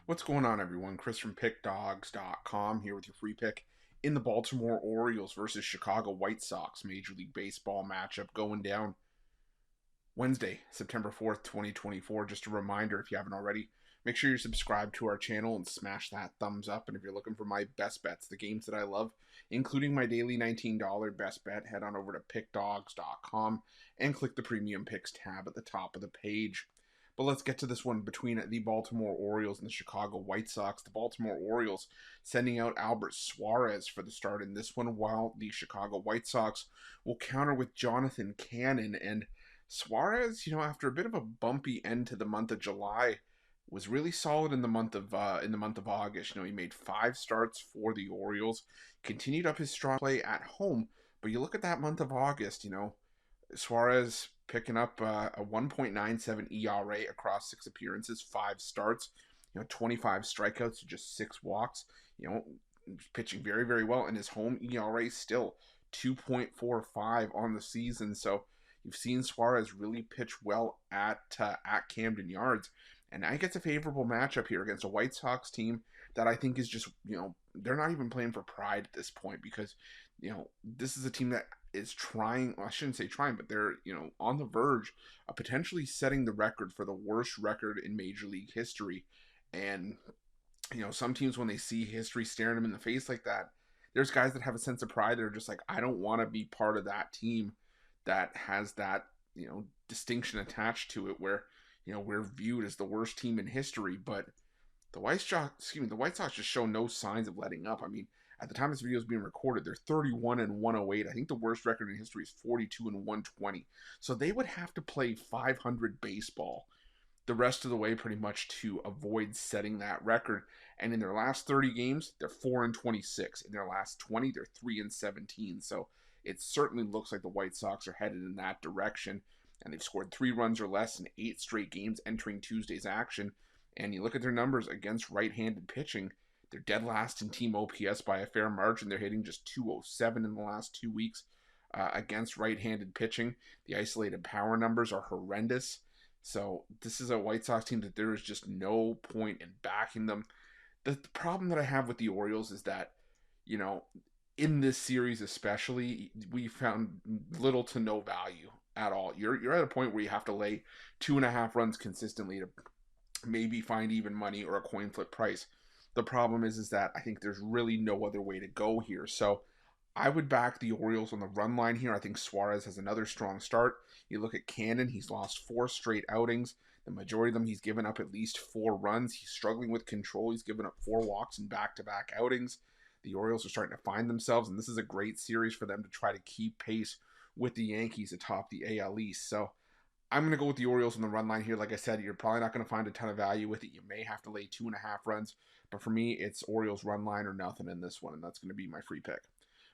What's going on, everyone? Chris from Pickdawgz.com here with your free pick in the Baltimore Orioles versus Chicago White Sox Major League Baseball matchup going down Wednesday, September 4th, 2024. Just a reminder, if you haven't already, make sure you're subscribed to our channel and smash that thumbs up. And if you're looking for my best bets, the games that I love, including my daily $19 best bet, head on over to Pickdawgz.com and click the Premium Picks tab at the top of the page. But let's get to this one between the Baltimore Orioles and the Chicago White Sox. The Baltimore Orioles sending out Albert Suarez for the start in this one, while the Chicago White Sox will counter with Jonathan Cannon. And Suarez, after a bit of a bumpy end to the month of July, was really solid in the month of August. He made 5 starts for the Orioles, continued up his strong play at home. But you look at that month of August, Suarez picking up a 1.97 ERA across 6 appearances, 5 starts, 25 strikeouts to just 6 walks, pitching very, very well. And his home ERA still 2.45 on the season. So you've seen Suarez really pitch well at Camden Yards. And I gets a favorable matchup here against a White Sox team that I think is just, they're not even playing for pride at this point, because, this is a team that is trying, well, I shouldn't say trying, but they're, on the verge of potentially setting the record for the worst record in Major League history. And, some teams, when they see history staring them in the face like that, there's guys that have a sense of pride. They're just like, I don't want to be part of that team that has that, distinction attached to it, where, we're viewed as the worst team in history. But the White Sox just show no signs of letting up. I mean, at the time this video is being recorded, they're 31-108. I think the worst record in history is 42-120. So they would have to play 500 baseball the rest of the way pretty much to avoid setting that record. And in their last 30 games, they're 4-26. In their last 20, they're 3-17. So it certainly looks like the White Sox are headed in that direction. And they've scored 3 runs or less in 8 straight games entering Tuesday's action. And you look at their numbers against right-handed pitching, they're dead last in team OPS by a fair margin. They're hitting just 207 in the last 2 weeks against right-handed pitching. The isolated power numbers are horrendous. So this is a White Sox team that there is just no point in backing them. The problem that I have with the Orioles is that, in this series especially, we found little to no value at all. You're at a point where you have to lay 2.5 runs consistently to maybe find even money or a coin flip price. The problem is that I think there's really no other way to go here. So I would back the Orioles on the run line here. I think Suarez has another strong start. You look at Cannon, he's lost 4 straight outings. The majority of them, he's given up at least 4 runs. He's struggling with control. He's given up 4 walks in back-to-back outings. The Orioles are starting to find themselves, and this is a great series for them to try to keep pace with the Yankees atop the AL East. So I'm going to go with the Orioles on the run line here. Like I said, you're probably not going to find a ton of value with it. You may have to lay 2.5 runs. But for me, it's Orioles run line or nothing in this one, and that's going to be my free pick.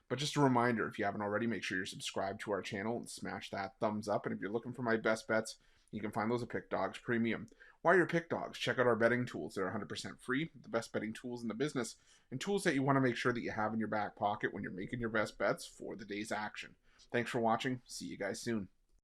But just a reminder, if you haven't already, make sure you're subscribed to our channel and smash that thumbs up. And if you're looking for my best bets, you can find those at Pick Dawgz Premium. While you're Pick Dawgz, check out our betting tools. They're 100% free, the best betting tools in the business, and tools that you want to make sure that you have in your back pocket when you're making your best bets for the day's action. Thanks for watching. See you guys soon.